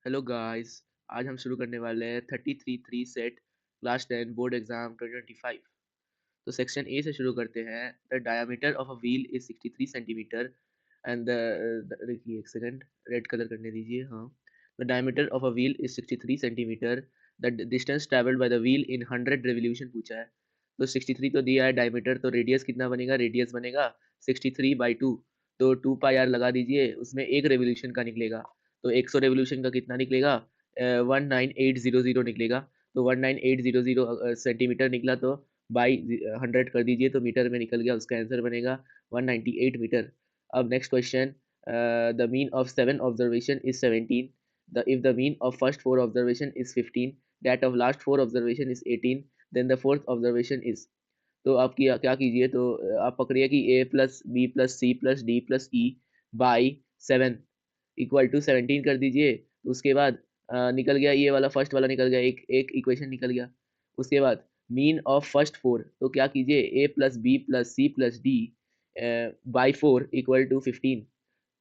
Hello guys. आज हम शुरू करने वाले हैं 33 सेट क्लास 10 बोर्ड एग्जाम 2025। तो सेक्शन ए से शुरू करते हैं। The diameter of a wheel is 63 centimetre and देखिए एक सेकंड, रेड कलर करने दीजिए। हाँ, the diameter of a wheel is 63 centimetre. The distance travelled by the wheel in 100 revolution पूछा है। तो 63 तो दिया है डायमीटर, तो रेडियस कितना बनेगा? रेडियस बनेगा 63/2। तो 2 पाई आर लगा दीजिए, उसमें एक रेवोल्यूशन का निकलेगा। तो 100 रेवोल्यूशन का कितना निकलेगा? 19800 निकलेगा। तो 19800 सेंटीमीटर निकला, तो बाई 100 कर दीजिए तो मीटर में निकल गया। उसका आंसर बनेगा 198 मीटर। अब next question. The mean of 7 observation is 17। If the mean of first 4 observation is 15, that of last 4 observation is 18, then the fourth observation is. तो आप क्या कीजिए, तो आप पकड़िए कि a plus B plus C plus D plus E by 7 equal to 17 कर दीजिए। उसके बाद निकल गया ये वाला, फर्स्ट वाला निकल गया, एक एक इक्वेशन निकल गया। उसके बाद मीन ऑफ फर्स्ट 4, तो क्या कीजिए, a plus B plus C plus D by 4 equal to 15।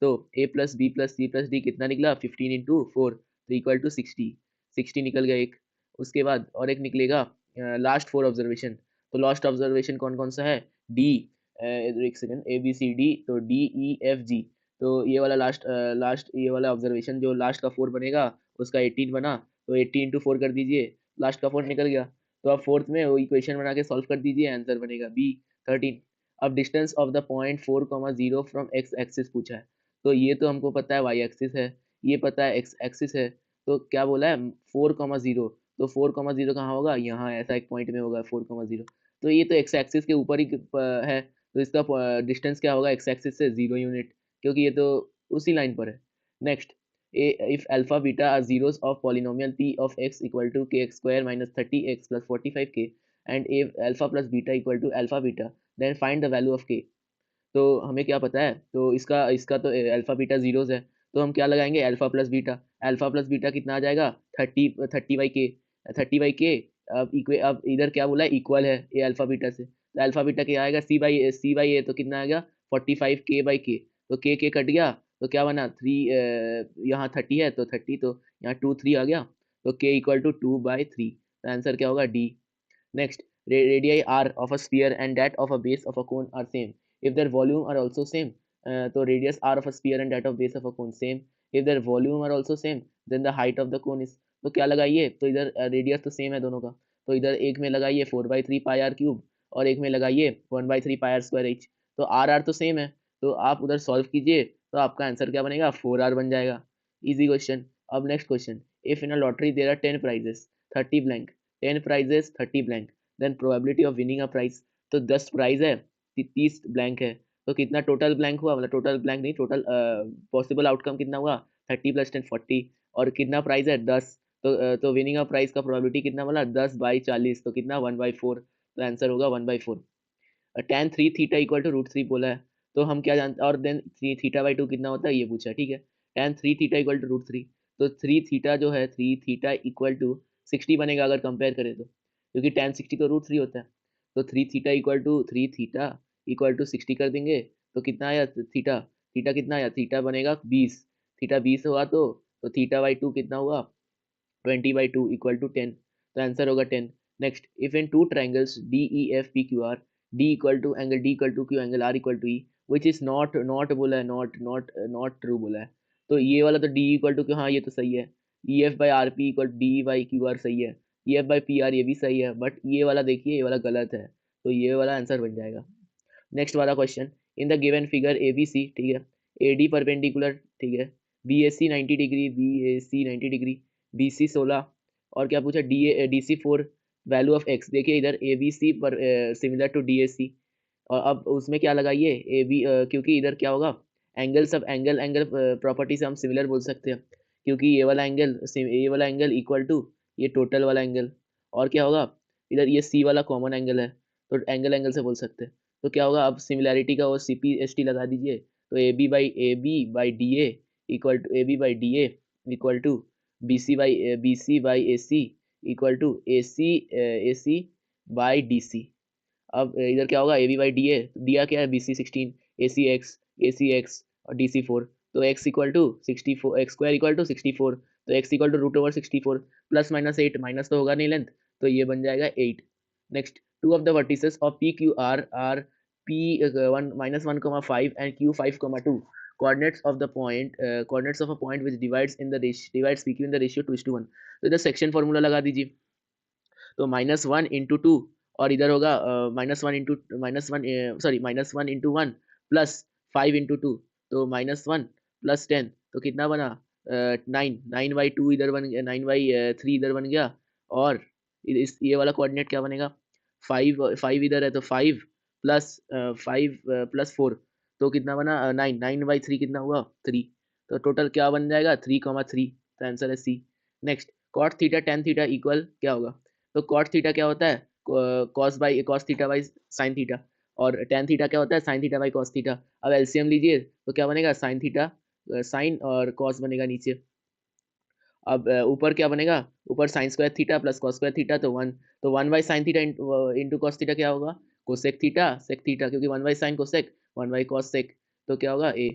तो a plus B plus C plus D कितना निकला? 15 इंटू 4 तो इक्वल टू 60। 60 निकल गया एक। उसके बाद और एक निकलेगा लास्ट 4 ऑब्जर्वेशन। तो लास्ट ऑब्जर्वेशन कौन कौन सा है? डी, एक second, A B C D, तो डी ई एफ जी। तो ये वाला लास्ट ये वाला ऑब्जर्वेशन जो लास्ट का 4 बनेगा, उसका 18 बना। तो 80 इंटू 4 कर दीजिए, लास्ट का 4 निकल गया। तो अब फोर्थ में वो इक्वेशन बना के सॉल्व कर दीजिए, आंसर बनेगा बी 13। अब distance of the point 4,0 from x axis पूछा है। तो ये तो हमको पता है वाई एक्सिस है, ये पता है एक्स एक्सिस है। तो क्या बोला है? 4,0। तो 4,0 कहाँ होगा? यहाँ ऐसा एक पॉइंट में होगा 4,0। तो ये तो एक्स एक्सिस के ऊपर ही है। तो इसका डिस्टेंस क्या होगा एक्स एक्सिस से? 0 यूनिट, क्योंकि ये तो उसी लाइन पर है। Next, if alpha beta are zeros of polynomial p of x equal to kx square minus 30x plus 45k, and if alpha plus beta equal to alpha beta, then find the value of k। तो हमें क्या पता है? तो इसका इसका तो alpha beta zeros है। तो हम क्या लगाएंगे? Alpha plus beta. Alpha plus beta कितना आ जाएगा? 30/k। 30/k। अब इधर क्या बोला है? इक्वल है ये अल्फा बीटा से, तो अल्फा बीटा क्या आएगा? सी बाई ए, तो कितना आ गया? 45k/k। तो के कट गया, तो क्या बना? 3, यहाँ 30 है तो 30, तो यहाँ 2 3 आ गया। तो k इक्वल टू 2/3। तो आंसर क्या होगा? D. Next, radii r of a sphere and that of a base of a cone are same if their volume are also same। तो radius r of a sphere and that of base of a cone same if their volume are also same, then the height of the cone is। तो क्या लगाइए? तो इधर radius तो same है दोनों का। तो इधर एक में लगाइए 4/3 पाई आर क्यूब, और एक में लगाइए 1/3 पाई आर स्क्वायर एच। तो आर तो सेम है, तो आप उधर सॉल्व कीजिए, तो आपका आंसर क्या बनेगा? 4r बन जाएगा। Easy question. अब next question. If in a lottery there are 10 prizes, 30 blank, 10 prizes 30 blank, then probability of winning a prize। तो 10 प्राइज है, 30 ब्लैंक है, तो कितना टोटल ब्लैंक हुआ? मतलब टोटल ब्लैंक नहीं, टोटल पॉसिबल आउटकम कितना हुआ? 30 + 10 40। और कितना प्राइस है? 10। तो विनिंग अ प्राइज का प्रोबेबिलिटी कितना बोला? 10/40, तो कितना? 1/4। तो आंसर होगा 1/4। tan 3 थीटा इक्वल टू √3 बोला है। तो हम क्या जानते? और देन थीटा/2 कितना होता है ये पूछा है, ठीक है। tan 3 थीटा इक्वल टू √3, तो 3 थीटा जो है, 3 थीटा इक्वल टू 60 बनेगा अगर कंपेयर करें तो, क्योंकि tan 60 तो √3 होता है। तो 3 थीटा इक्वल टू 60 कर देंगे, तो कितना आया? थीटा थीटा कितना आया? थीटा बनेगा 20। थीटा 20 हुआ तो थीटा/2 कितना हुआ? 20/2 इक्वल टू 10। तो आंसर होगा 10। Next, if in two triangles D E F P Q R, D equal to angle D equal to Q, angle R equal to E, which is not not बोला है, not not not true बोला है। तो ये वाला तो D equal to Q, हाँ ये तो सही है। E F by R P equal D by Q R सही है। E F by P R ये भी सही है, बट ये वाला देखिए, ये वाला गलत है। तो ये वाला आंसर बन जाएगा। नेक्स्ट वाला question. In the given figure A B C, ठीक है, ए डी परपेंडिकुलर, ठीक है, B A C 90 degree, B A C 90 degree, B C 16, और क्या पूछा? D C 4, value of X. देखिए इधर ए बी सी पर similar to D A C, और अब उसमें क्या लगाइए? ए बी, क्योंकि इधर क्या होगा? एंगल सब एंगल एंगल प्रॉपर्टी से हम सिमिलर बोल सकते हैं, क्योंकि ये वाला एंगल इक्वल टू ये टोटल वाला एंगल। और क्या होगा? इधर ये सी वाला कॉमन एंगल है, तो एंगल एंगल से बोल सकते हैं। तो क्या होगा? अब सिमिलैरिटी का वो सी पी एस टी लगा दीजिए। तो A B by D A equal to A B by D equal to B C by A C equal to A C by D C. अब इधर क्या होगा? A B by D A, दिया क्या है? B C 16, A C X और D C 4। तो X equal to 64, X square equal to 64। तो x equal to root over 64 plus minus 8, minus तो होगा नहीं लेंथ, तो ये बन जाएगा 8। Next, two of the vertices of P Q are p 1 minus 1,5 and q 5,2 coordinates of the point coordinates of a point which divides pq in the ratio 2:1। तो इधर section formula लगा दीजिए, तो -1 × 2 और इधर होगा -1 प्लस 5 × 2, तो -1 प्लस 10, तो कितना बना 9/2 इधर बन गया, 9/3 इधर बन गया, और इस ये वाला कोऑर्डिनेट क्या बनेगा, 5 इधर है तो 5 प्लस 4, तो कितना बना 9/3 कितना हुआ 3, तो टोटल क्या बन जाएगा 3,3, तो आंसर है C. Next, cot theta tan theta equal क्या होगा, तो cot थीटा क्या होता है cos theta by sin theta, और tan थीटा क्या होता है sin theta by cos theta. अब एलसीएम लीजिए तो क्या बनेगा sin थीटा sin और cos बनेगा नीचे। अब ऊपर क्या बनेगा, ऊपर sine square theta plus cos square theta, तो 1, तो 1/sin theta into cos theta क्या होगा कोसेक थीटा सेक थीटा, क्योंकि 1/sin कोसेक 1/cos सेक, तो क्या होगा ए।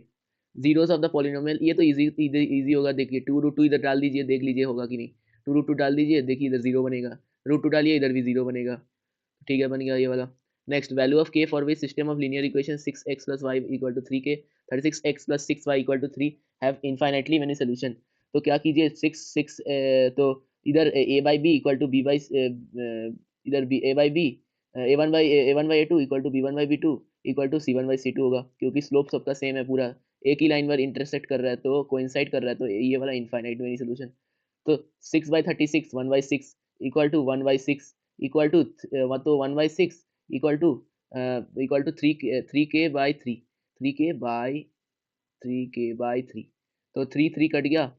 जीरोस ऑफ द पॉलिनोमियल, ये तो इजी होगा, देखिए 2√2 इधर डाल दीजिए, देख लीजिए होगा कि नहीं, 2√2 डाल दीजिए, देखिए इधर जीरो बनेगा, √2 डालिए इधर भी जीरो बनेगा, ठीक है बन गया ये वाला। नेक्स्ट, वैल्यू ऑफ के for which system of linear equation 6x + y = 3k 36x + 6y = 3 have infinitely many solution. तो क्या कीजिए 6 तो इधर a by B equal to B by इधर B a by B a1/a2 equal to b1/b2 equal to c1/c2 होगा, क्योंकि slope सबका same है, पूरा एक ही लाइन पर इंटरसेक्ट कर रहा है, तो कोइंसाइड कर रहा है, तो ये वाला इनफाइनाइट मेनी सॉल्यूशन। तो 6/36 1/6 इक्वल टू 1/6 इक्वल टू तो 1/6 इक्वल टू 3k/3 तो 3 कट गया,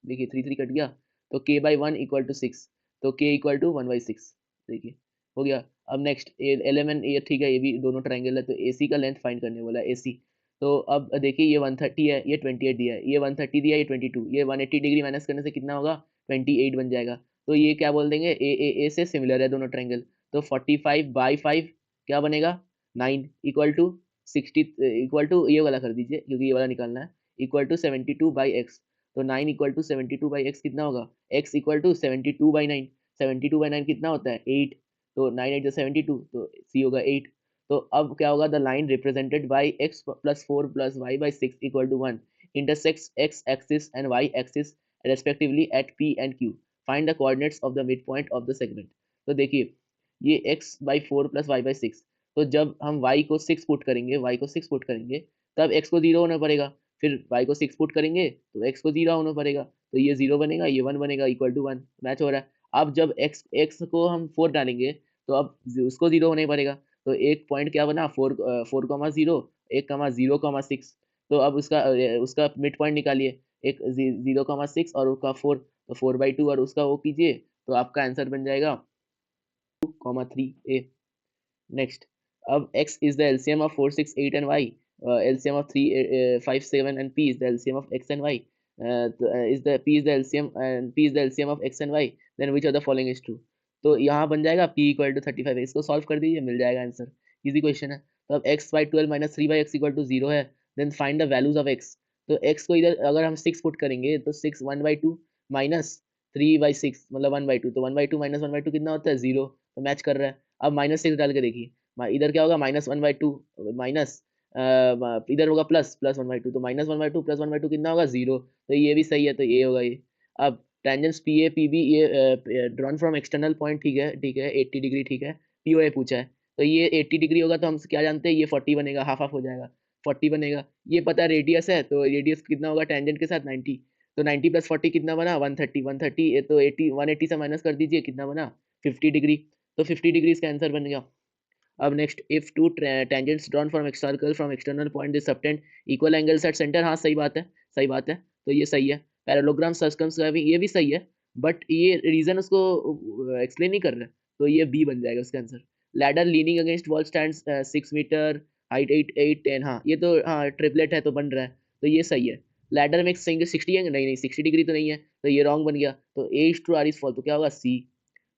देखिए 3 कट गया, तो k/1 = 6, तो k = 1/6, देखिए हो गया। अब नेक्स्ट एलिमेंट, ये ठीक है, ये भी दोनों ट्रायंगल है, तो AC का लेंथ फाइंड करने बोला है AC। तो अब देखिए ये 130 है, ये 28 दिया है, ये 130 दिया है, ये 22, ये 180 डिग्री माइनस करने से कितना होगा 28 बन जाएगा। तो ये क्या बोल देंगे ए से सिमिलर है दोनों ट्रायंगल, तो 45/5 क्या बनेगा 9 इक्वल टू 60 इक्वल टू ये वाला कर दीजिए, क्योंकि ये वाला निकालना है, इक्वल टू 72/x, तो 9 इक्वल टू 72/x कितना होगा, x इक्वल टू 72/9, 72/9 कितना होता है 8, तो 9 8 72, तो सी होगा 8। तो अब क्या होगा, the line represented by x + 4 + y / 6 = 1 intersects x axis and y axis respectively at p and q, find the coordinates of the midpoint of the segment। तो देखिए ये x/4 + y/6, तो जब हम y को 6 पुट करेंगे तब x को 0 होना पड़ेगा, फिर y को 6 पुट करेंगे तो x को 0 होना पड़ेगा, तो ये 0 बनेगा, ये 1 बनेगा, इक्वल टू 1 मैच हो रहा है। अब जब x को हम 4 डालेंगे तो अब उसको 0 होना ही पड़ेगा, तो एक पॉइंट क्या बना 4,0 1,0,6, तो अब उसका मिड पॉइंट निकालिए, एक 0,6 और उसका 4, तो 4/2 और उसका वो कीजिए, तो आपका आंसर बन जाएगा 2,3a। नेक्स्ट, अब x is the LCM of 4 6 8 and y, LCM of 3 5 7 and p is the LCM of x and y, is the p is the LCM and p is the LCM of x and y, then which of the following is true। तो यहाँ बन जाएगा p = 35, इसको solve कर दीजिए मिल जाएगा answer, easy question है। तो अब x/12 - 3/x = 0 है, then find the values of x। तो x को इधर अगर हम 6 पुट करेंगे तो 6 1/2 माइनस 3/6 मतलब 1/2, तो 1/2 माइनस 1/2 कितना होता है 0, तो मैच कर रहा है। अब -6 डाल के देखिए, इधर क्या होगा -1/2 माइनस इधर होगा +1/2, तो -1/2 +1/2 कितना होगा 0, तो ये भी सही है, तो ये होगा ये। अब टेंजेंट्स PA PB ये ड्रॉन फ्रॉम एक्सटर्नल पॉइंट, ठीक है 80 डिग्री, ठीक है POA पूछा है, तो ये 80 डिग्री होगा, तो हम क्या जानते हैं ये 40 बनेगा, हाफ हाफ हो जाएगा, 40 बनेगा। ये पता है रेडियस है, तो रेडियस कितना होगा टेंजेंट के साथ 90, तो 90 + 40 कितना बना 130, ये तो 80 180 से माइनस कर दीजिए, कितना बना 50 डिग्री, तो 50 डिग्री इसका आंसर बन गया। अब next, if two tangents drawn from circle from external point they subtend equal angles at centre, हाँ सही बात है, सही बात है, तो ये सही है। पैरेललोग्राम सर्कमस्क्राइबिंग, ये भी सही है, बट ये रीजन उसको एक्सप्लेन नहीं कर रहा है, तो ये बी बन जाएगा उसका answer. Ladder leaning against wall stands 6 metre, height 8 10, हाँ ये तो हाँ ट्रिपलेट है तो बन रहा है, तो ये सही है। लैडर में 60 एंगल, नहीं 60 डिग्री तो नहीं है, तो ये रॉन्ग बन गया, तो A is true R is false, तो क्या होगा सी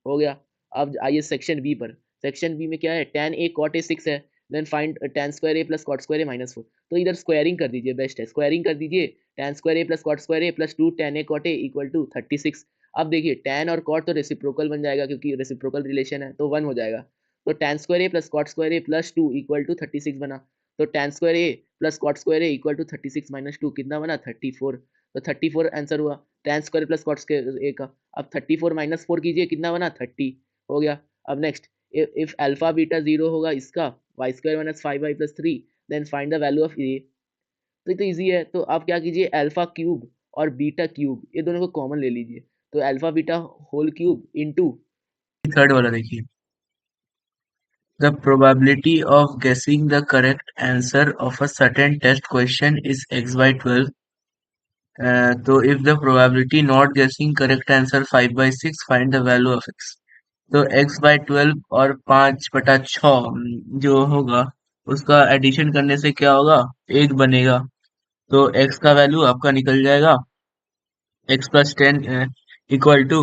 हो गया। अब आइए सेक्शन बी पर, सेक्शन बी में क्या है tan a cot a 6 है, then find tan square a + cot square a -4, तो इधर स्क्वायरिंग कर दीजिए, बेस्ट है स्क्वायरिंग कर दीजिए, tan square A plus cot square A plus 2 tan A cot A equal to 36। अब देखिए tan और cot तो रेसिप्रोकल बन जाएगा क्योंकि रेसिप्रोकल रिलेशन है, तो 1 हो जाएगा। तो tan square A plus cot square A plus 2 equal to 36 बना। तो tan square A plus cot square A equal to 36 minus 2 कितना बना 34। तो 34 आंसर हुआ tan square plus cot square A का। अब 34 माइनस 4 कीजिए कितना बना 30 हो गया। अब नेक्स्ट, इफ अल्फा बीटा 0 होगा इसका Y square minus 5y plus 3 then find the value of A. तो इजी है, तो आप क्या कीजिए अल्फा क्यूब और बीटा क्यूब ये दोनों को कॉमन ले लीजिए। तो alpha beta whole cube into third वाला देखिए, the probability of guessing the correct answer of a certain test question is x by 12. तो if the probability not guessing correct answer 5 by 6, find the value of x. तो x by 12 और 5/6 जो होगा उसका addition करने से क्या होगा, 1 बनेगा। तो x का वैल्यू आपका निकल जाएगा x प्लस 10 इक्वल टू,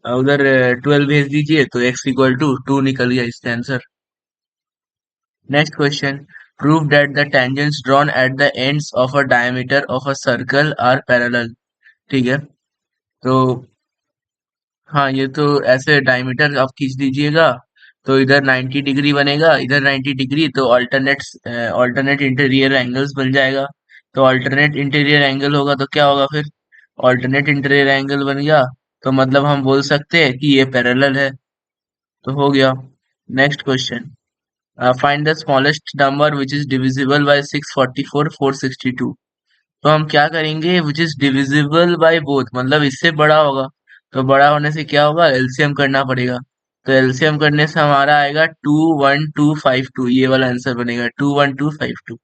उधर 12 भेज दीजिए तो x इक्वल टू 2 निकल गया इसका answer. Next question. Prove that the tangents drawn at the ends of a diameter of a circle are parallel. ठीक है, तो हाँ ये तो ऐसे डायमीटर आप खींच दीजिएगा तो इधर 90 डिग्री बनेगा, इधर 90 डिग्री, तो ऑल्टरनेट इंटीरियर एंगल्स बन जाएगा। तो ऑल्टरनेट इंटीरियर एंगल होगा तो क्या होगा फिर, ऑल्टरनेट इंटीरियर एंगल बन गया तो मतलब हम बोल सकते हैं कि ये पैरेलल है। तो हो गया। Next question, find the smallest number which is divisible by 644 462। तो हम क्या करेंगे, which is divisible by both मतलब इससे बड़ा होगा, तो बड़ा होने से क्या होगा एलसीएम करना पड़ेगा। तो एलसीएम करने से हमारा आएगा 21252, ये वाला आंसर बनेगा 21252।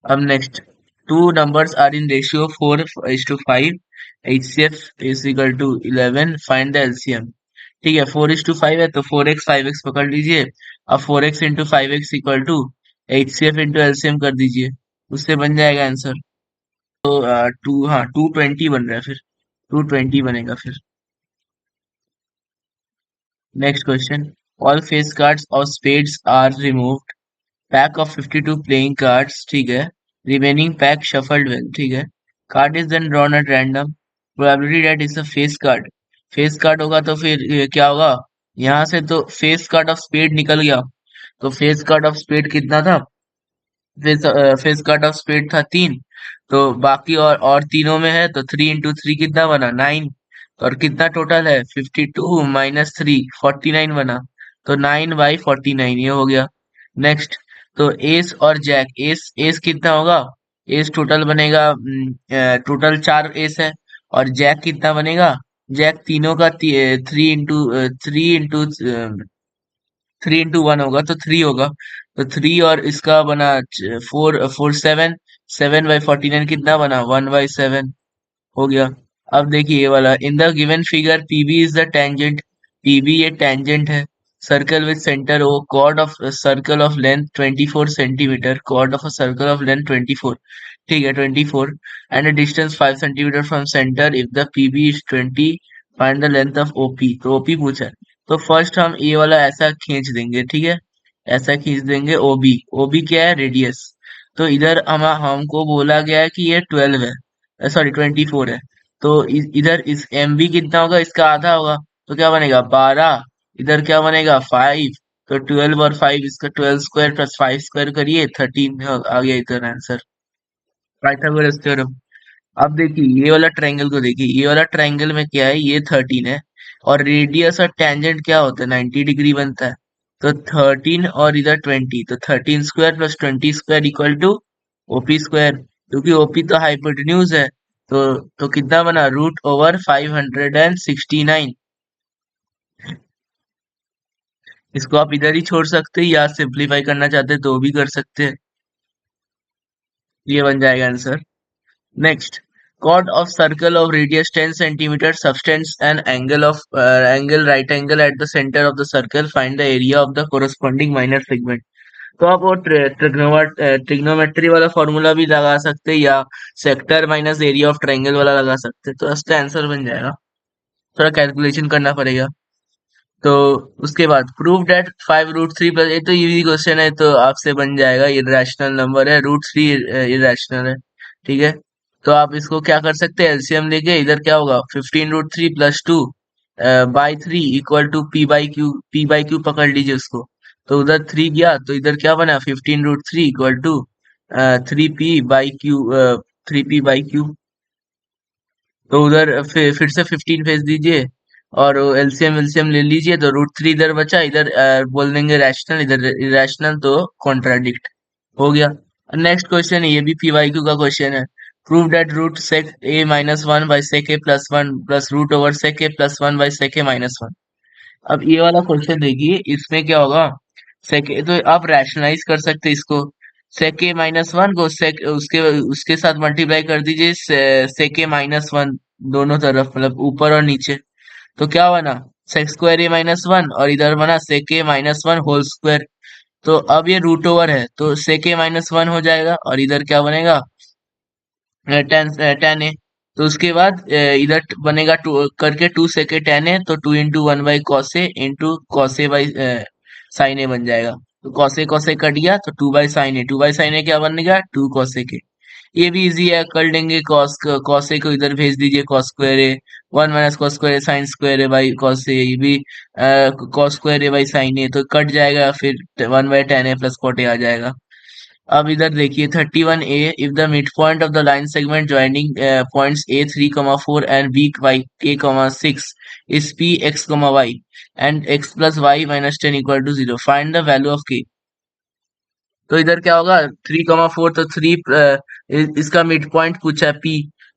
अब next, two numbers are in ratio 4:5, HCF is equal to 11, find the LCM. ठीक है, 4:5 है तो 4x 5x पकड़ लीजिए। अब 4x into 5x equal to HCF into LCM कर दीजिए, उससे बन जाएगा आंसर। तो 220 बन रहा है फिर, 220 बनेगा फिर। Next question, all face cards of spades are removed, pack of 52 playing cards, ठीक है, रिमेनिंग पैक शफल्ड वेल, ठीक है, card is then drawn at random, probability that is a face card. Face card होगा तो फिर क्या होगा, यहाँ से तो फेस कार्ड ऑफ स्पेड निकल गया, तो फेस कार्ड ऑफ स्पेड कितना था, फेस कट ऑफ स्पीड था 3, तो बाकी और तीनों में है तो 3 into 3 कितना बना 9, और कितना टोटल है 52 माइनस 3 49 बना, तो 9/49 ये हो गया। नेक्स्ट, तो एस और जैक, एस एस कितना होगा, एस टोटल बनेगा, टोटल 4 एस है, और जैक कितना बनेगा, जैक तीनों का 3 into 1 होगा तो 3 होगा, तो 3 और इसका बना 4 4 7, 7/49 कितना बना 1/7 हो गया। अब देखिए ये वाला, in the given figure PB is the tangent, PB ये टेंजेंट है, circle with centre O, chord of circle of length 24 centimetre, chord of a circle of length 24, ठीक है 24, and a distance 5 centimetre from centre, if the PB is 20, find the length of OP. तो OP पूछा है, तो first हम ये वाला ऐसा खींच देंगे, ठीक है, ऐसा खींच देंगे ओबी। ओबी क्या है, रेडियस। तो इधर हमको बोला गया है कि ये 12 है, सॉरी 24 है, तो इधर इस एम बी कितना होगा, इसका आधा होगा, तो क्या बनेगा 12, इधर क्या बनेगा 5, तो 12 और 5, इसका 12 स्क्वायर प्लस 5 स्क्वायर करिए 13 आ गया इधर आंसर, पाइथागोरस थ्योरम। अब देखिए ये वाला ट्रायंगल को देखिए, ये वाला ट्रायंगल में क्या है, ये 13 है, और रेडियस और टेंजेंट क्या होता है 90 डिग्री बनता है, तो 13 और इधर 20, तो 13 square plus 20 square equal to OP square, क्योंकि ओपी तो हाइपोटेन्यूज है, तो कितना बना √569। इसको आप इधर ही छोड़ सकते हैं या सिंप्लीफाई करना चाहते हैं तो भी कर सकते हैं, ये बन जाएगा answer. Next, chord of circle of radius 10 centimeters subtends an angle right angle at the center of the circle. Find the area of the corresponding minor segment. तो आप वो ट्रिग्नोमेट्री वाला फॉर्मूला भी लगा सकते हैं या sector minus area of triangle वाला लगा सकते हैं, तो इसका आंसर बन जाएगा। थोड़ा कैलकुलेशन करना पड़ेगा। तो उसके बाद प्रूव डेट 5√3 प्लस, ये तो इजी क्वेश्चन है तो आपसे बन जाएगा, इरेशनल नंबर है, √3 इरेशनल है, ठीक है। तो आप इसको क्या कर सकते हैं, एलसीएम लेके इधर क्या होगा, 15√3 plus 2 by 3 equal to P by Q पकड़ लीजिए उसको। तो उधर 3 गया तो इधर क्या बना, 15√3 इक्वल टू 3p/q, 3p/q। तो उधर फिर से 15 भेज दीजिए और एलसीएम एलसीएम ले लीजिए, तो √3 इधर बचा, इधर बोल देंगे रैशनल, इधर इरेशनल, तो कॉन्ट्राडिक्ट हो गया। नेक्स्ट क्वेश्चन है, ये भी पीवाईक्यू का क्वेश्चन है। Prove that root sec A minus one by sec A plus one plus root over sec A plus one by sec A minus one. अब ये वाला क्वेश्चन देखिए, इसमें क्या होगा, सेक तो आप रैशनलाइज कर सकते हैं इसको। सेक ए माइनस वन को सेक उसके उसके साथ मल्टीप्लाई कर दीजिए, सेक ए माइनस वन, दोनों तरफ मतलब ऊपर और नीचे। तो क्या बना, सेक स्क्वायर ए माइनस वन, और इधर बना सेक A minus one whole square. तो अब ये रूट ओवर है तो सेक ए माइनस वन हो जाएगा, और इधर क्या बनेगा, टेन ए। तो उसके बाद इधर बनेगा टू करके, टू सेके टेन ए, तो 2 × 1 by cos A into cos A by sine A बन जाएगा। तो कॉस ए कट गया, तो 2 by sine A, 2 by sine A क्या बन गया, 2 cos ए के। ये भी इजी है, कर लेंगे। कॉस ए को इधर भेज दीजिए, cos square A, 1 - cos square A sine square A by cos A, ये भी cos square A by sine A, तो कट जाएगा, फिर 1/tan A plus cot A आ जाएगा। अब इधर देखिए 31A, if the mid point of the line segment joining points A3, 4 and B, K, 6 is P, X, Y and X plus Y minus 10 equal to 0, find the value of K। तो इधर क्या होगा, 3, 4, तो three, इसका mid point पूछा है P,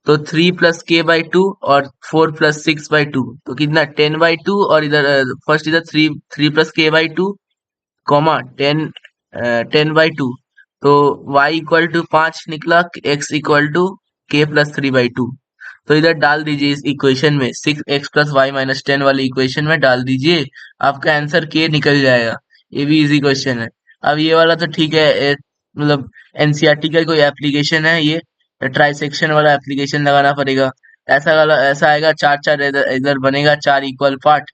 तो 3 + K/2 और 4 + 6/2, तो कितना 10/2, और इधर फर्स्ट इधर 3 3 + K/2 कॉमा 10/2, तो y = 5 निकला, x = K + 3/2। तो इधर डाल दीजिए इस इक्वेशन में, 6x + y - 10 वाली इक्वेशन में डाल दीजिए, आपका आंसर k निकल जाएगा। ये भी इजी क्वेश्चन है। अब ये वाला तो ठीक है, मतलब एनसीईआरटी का कोई एप्लीकेशन है ये, ट्राइसेक्शन वाला एप्लीकेशन लगाना पड़ेगा। ऐसा वाला ऐसा आएगा, चार चार इधर इधर बनेगा, चार इक्वल पार्ट,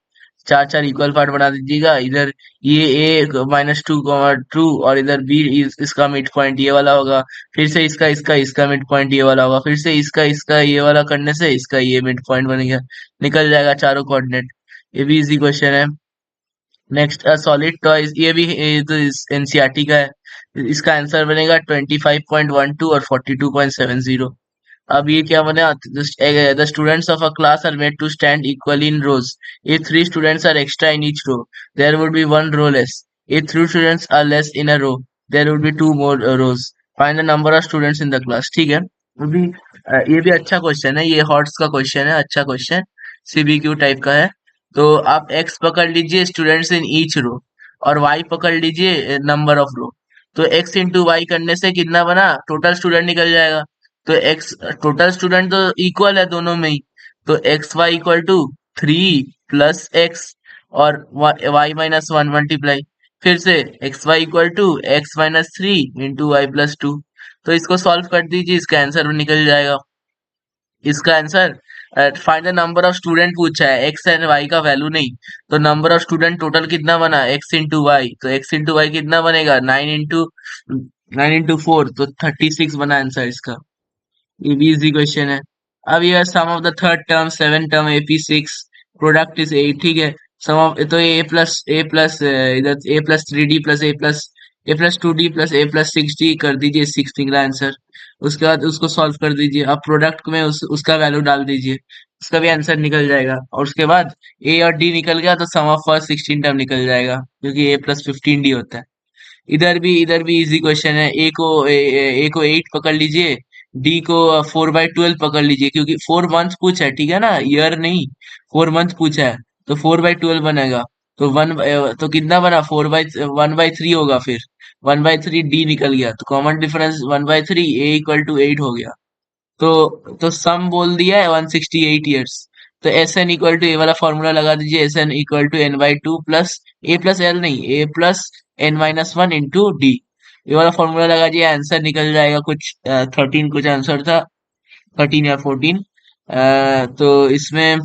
चार चार इक्वल पार्ट बना दीजिएगा। इधर ये A - 2, 2 और इधर B इसका मिड पॉइंट ये वाला होगा, फिर से इसका इसका इसका मिड पॉइंट ये वाला होगा, फिर से इसका इसका ये वाला करने से इसका ये मिड पॉइंट बन गया, निकल जाएगा चारों कोऑर्डिनेट। ये भी इजी क्वेश्चन है। नेक्स्ट, सॉलिड टॉयज, ये भी तो एनसीईआरटी का है। इसका आंसर बनेगा 25.12 और 42.70। अब ये क्या बना, the students of a class are made to stand equally in rows. If three students are extra in each row, there would be one row less. If three students are less in a row, there would be two more rows. Find the number of students in the class। ठीक है, ये भी अच्छा question है, ये hots का question है, अच्छा क्वेश्चन, सीबीक्यू टाइप का है। तो आप एक्स पकड़ लीजिए, स्टूडेंट्स इन ईच रो, और वाई पकड़ लीजिए, नंबर ऑफ रो। तो एक्स इंटू वाई करने से कितना बना, टोटल स्टूडेंट निकल जाएगा। तो एक्स, टोटल स्टूडेंट तो इक्वल है दोनों में ही, तो XY = 3 + X, और Y - 1 मल्टीप्लाई, फिर से XY = X - 3 इंटू Y + 2। तो इसको सॉल्व कर दीजिए, इसका आंसर निकल जाएगा। इसका answer, find the number of student पूछा है, एक्स एंड वाई का वैल्यू नहीं। तो नंबर ऑफ स्टूडेंट टोटल कितना बना, एक्स इंटू वाई, तो एक्स इंटू वाई कितना बनेगा, 9 इंटू 4, तो 36 बना आंसर इसका। ये भी इजी क्वेश्चन है। अब ये sum of the third term, seven term, AP6, product is 8, ठीक है। सम ऑफ, तो ए प्लस इधर A+3D plus A+2D plus A+6D कर दीजिए, 6 निकला आंसर। उसके बाद उसको सॉल्व कर दीजिए, अब प्रोडक्ट में उसका वैल्यू डाल दीजिए, उसका भी आंसर निकल जाएगा। और उसके बाद ए और डी निकल गया, तो सम ऑफ फर्स्ट 16 टर्म निकल जाएगा, क्योंकि A+15D होता है। इधर भी इजी क्वेश्चन है। ए को 8 पकड़ लीजिए, डी को 4/12 पकड़ लीजिए, क्योंकि 4 मंथ पूछा है, ठीक है ना, ईयर नहीं, 4 मंथ पूछा है, तो 4/12 बनेगा। तो तो कितना बना, 1/3 होगा, फिर 1/3 डी निकल गया, तो कॉमन डिफरेंस 1/3, A = 8 हो गया। तो सम बोल दिया है 168 ईयर्स। तो SN = ये वाला फॉर्मूला लगा दीजिए, SN = N/2 प्लस A+L नहीं, A+N - 1 इंटू डी। ये वाला फॉर्मूला लगा दिए, आंसर निकल जाएगा कुछ 13 कुछ आंसर था, 13 या 14। तो इसमें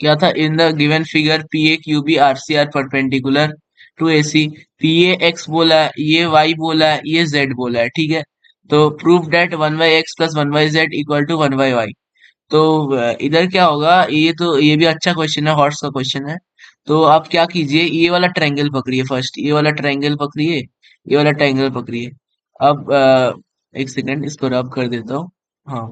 क्या था, in the given figure PA, QB, RC are perpendicular to AC। PA x बोला है, ये Y बोला है, ये Z बोला है, ठीक है। तो prove that one by X plus one by Z equal to one by Y. तो इधर क्या होगा, ये भी अच्छा क्वेश्चन है, हॉर्स का क्वेश्चन है। तो आप क्या कीजिए, ये वाला ट्रायंगल पकड़िए फर्स्ट, ये वाला ट्रायंगल पकड़िए, ये वाला ट्रायंगल पकड़िए। अब एक सेकंड इसको रब कर देता हूँ। हाँ,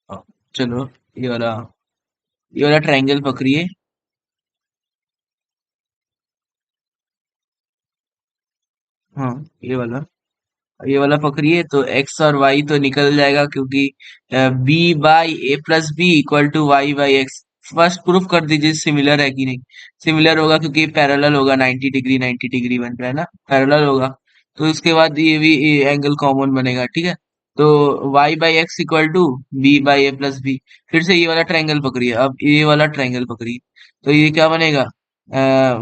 हाँ, चलो, ये वाला ट्रायंगल पकड़िए। हाँ, ये वाला पकड़िए, तो एक्स और वाई तो निकल जाएगा, क्योंकि B by A plus B equal to Y by X. First proof कर दीजिए सिमिलर है कि नहीं। सिमिलर होगा क्योंकि पैरेलल होगा, 90 डिग्री 90 डिग्री बन रहा है ना, पैरेलल होगा। तो उसके बाद ये भी एंगल कॉमन बनेगा, ठीक है। तो Y by X equal to B by A plus B. फिर से ये वाला ट्रायंगल पकड़िए, अब ये वाला ट्रायंगल पकड़िए। तो ये क्या बनेगा,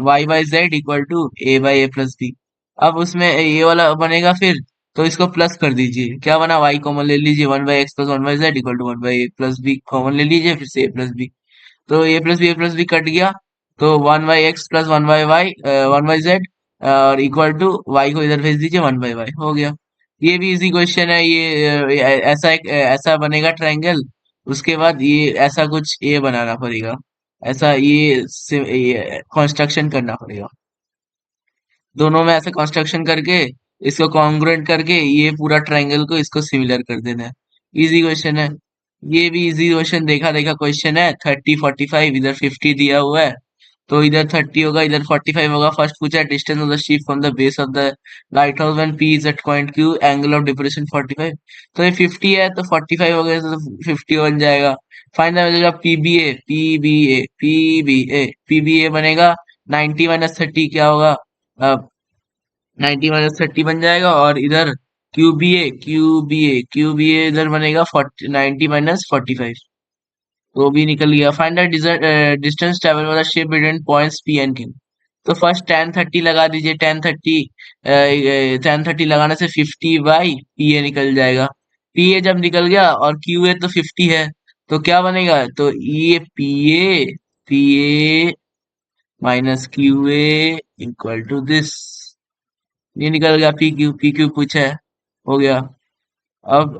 Y by Z equal to A by A plus B. अब उसमें ये वाला बनेगा फिर, तो इसको प्लस कर दीजिए, क्या बना, y कॉमन ले लीजिए, one by X plus one by Z equal to one by A plus B common ले लीजिए, फिर से ए प्लस बी। तो ए प्लस बी कट गया। तो one by X plus one by Y, one by Z, और इक्वल टू वाई को इधर भेज दीजिए, वन बाई वाई हो गया। ये भी इजी क्वेश्चन है ये। ऐसा बनेगा ट्रायंगल। उसके बाद ये ऐसा कुछ ये बनाना पड़ेगा, ऐसा ये कंस्ट्रक्शन करना पड़ेगा। दोनों में ऐसे कंस्ट्रक्शन करके, इसको कॉन्ग्रुएंट करके, ये पूरा ट्रायंगल को इसको सिमिलर कर देना है। इजी क्वेश्चन है। ये भी इजी क्वेश्चन, देखा देखा क्वेश्चन है। 30 45, इधर 50 दिया हुआ है। तो इधर 30 होगा, इधर 45 होगा। फर्स्ट पूछा है distance of the ship from the base of the light house when P is at point Q, angle of depression 45। तो ये 50 है, तो 45 हो गया, तो 50 बन जाएगा। Find the value of PBA बनेगा 90 माइनस 30, क्या होगा, 90 माइनस 30 बन जाएगा। और इधर क्यूबीए इधर बनेगा 40, 90 माइनस 45। तो भी निकल गया। फाइंड द डिस्टेंस ट्रेवल वाला shape between points P and Q. तो फर्स्ट tan 30 लगा दीजिए, tan 30 लगाने से 50 बाई पी ए निकल जाएगा। पी ए जब निकल गया और क्यू ए तो 50 है, तो क्या बनेगा, तो ये P A minus Q A equal to this. ये निकल गया, पी क्यू पूछा है, हो गया। अब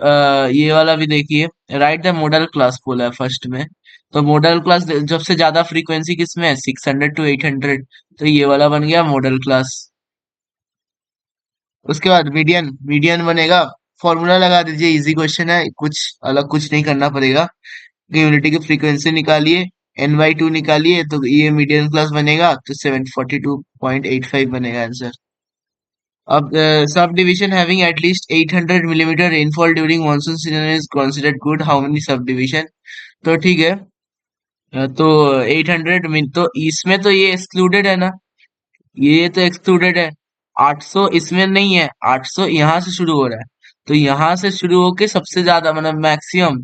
ये वाला भी देखिए, राइट द मॉडल क्लास बोला है फर्स्ट में। तो मॉडल क्लास सबसे ज्यादा फ्रीक्वेंसी किसमें है, 600 to 800। तो ये वाला बन गया मॉडल क्लास। उसके बाद मीडियन मीडियन बनेगा। फॉर्मूला लगा दीजिए, इजी क्वेश्चन है, कुछ अलग कुछ नहीं करना पड़ेगा। यूनिटी की फ्रीक्वेंसी निकालिए, n/2 निकालिए, तो ये मीडियन क्लास बनेगा, तो 742.85 बनेगा आंसर। अब sub division having at least 800 millimetre rainfall during monsoon season is considered good, how many sub division. तो ठीक है। तो 800 मीन, तो इसमें तो ये एक्सक्लूडेड है ना, ये तो एक्सक्लूडेड है। 800 इसमें नहीं है, 800 यहाँ से शुरू हो रहा है। तो यहाँ से शुरू होके सबसे ज्यादा मतलब मैक्सिमम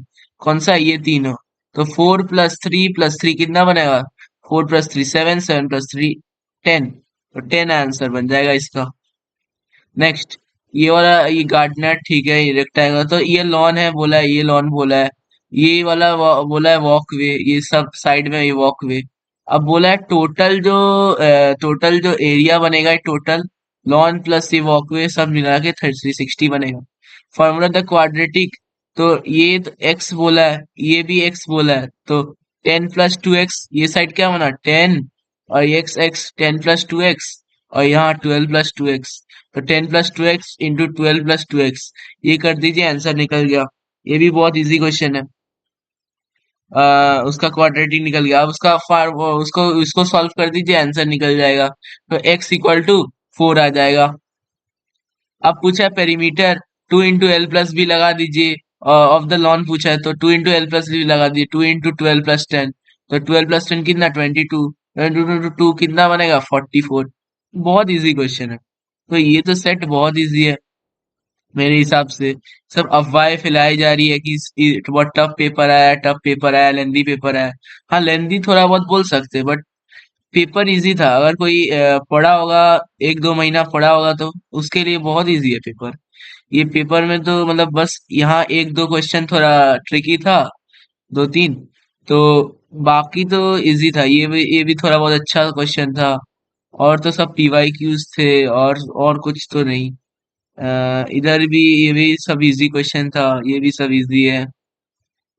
कौन सा है, ये तीनों। तो 4 + 3 + 3 कितना बनेगा, 4 + 3 7, 7 + 3 10। तो 10 आंसर बन जाएगा इसका। नेक्स्ट, ये वाला, ये गार्डनर ठीक है, ये रेक्टेंगल, तो ये लॉन है बोला है, ये लॉन बोला है। ये वाला बोला है वॉकवे, ये सब साइड में ये वॉकवे। अब बोला है टोटल जो एरिया बनेगा, टोटल लॉन प्लस ये वॉकवे सब मिला के 360 बनेगा। Formula the quadratic. तो ये तो एक्स बोला है, ये भी एक्स बोला है, तो 10 + 2x, ये साइड क्या बना 10, और एक्स एक्स 10 + 2x, और यहाँ 12 + 2x। तो 10 + 2x इंटू 12 + 2x, ये कर दीजिए, आंसर निकल गया। ये भी बहुत इजी क्वेश्चन है। उसका क्वाड्रेटिक निकल गया। अब उसको उसको सॉल्व कर दीजिए, आंसर निकल जाएगा। तो x = 4 आ जाएगा। अब पूछा है पेरीमीटर, 2 × l + b लगा दीजिए। ऑफ द लॉन पूछा है, तो 2 × l + b लगा दीजिए, 2 × 12 + 10। तो 12 + 10 कितना, 22। 22 कितना बनेगा, 44। बहुत इजी क्वेश्चन है। तो ये तो सेट बहुत इजी है मेरे हिसाब से। सब अफवाहें फैलाई जा रही है कि बहुत टफ पेपर आया, टफ पेपर आया, लेंदी पेपर आया। हाँ, लेंदी थोड़ा बहुत बोल सकते हैं, बट पेपर इजी था। अगर कोई पढ़ा होगा, 1 2 महीना पढ़ा होगा, तो उसके लिए बहुत इजी है पेपर। ये पेपर में तो मतलब बस यहाँ 1 2 क्वेश्चन थोड़ा ट्रिकी था, 2 3। तो बाकी तो इजी था। ये भी थोड़ा बहुत अच्छा क्वेश्चन था। और तो सब पीवाईक्यूज थे, और कुछ तो नहीं। इधर भी ये भी सब इजी क्वेश्चन था, ये भी सब इजी है।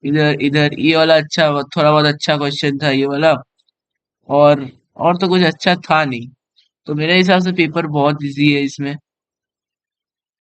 इधर इधर ये वाला अच्छा, थोड़ा बहुत अच्छा क्वेश्चन था ये वाला। और और तो कुछ अच्छा था नहीं। तो मेरे हिसाब से पेपर बहुत इजी है इसमें।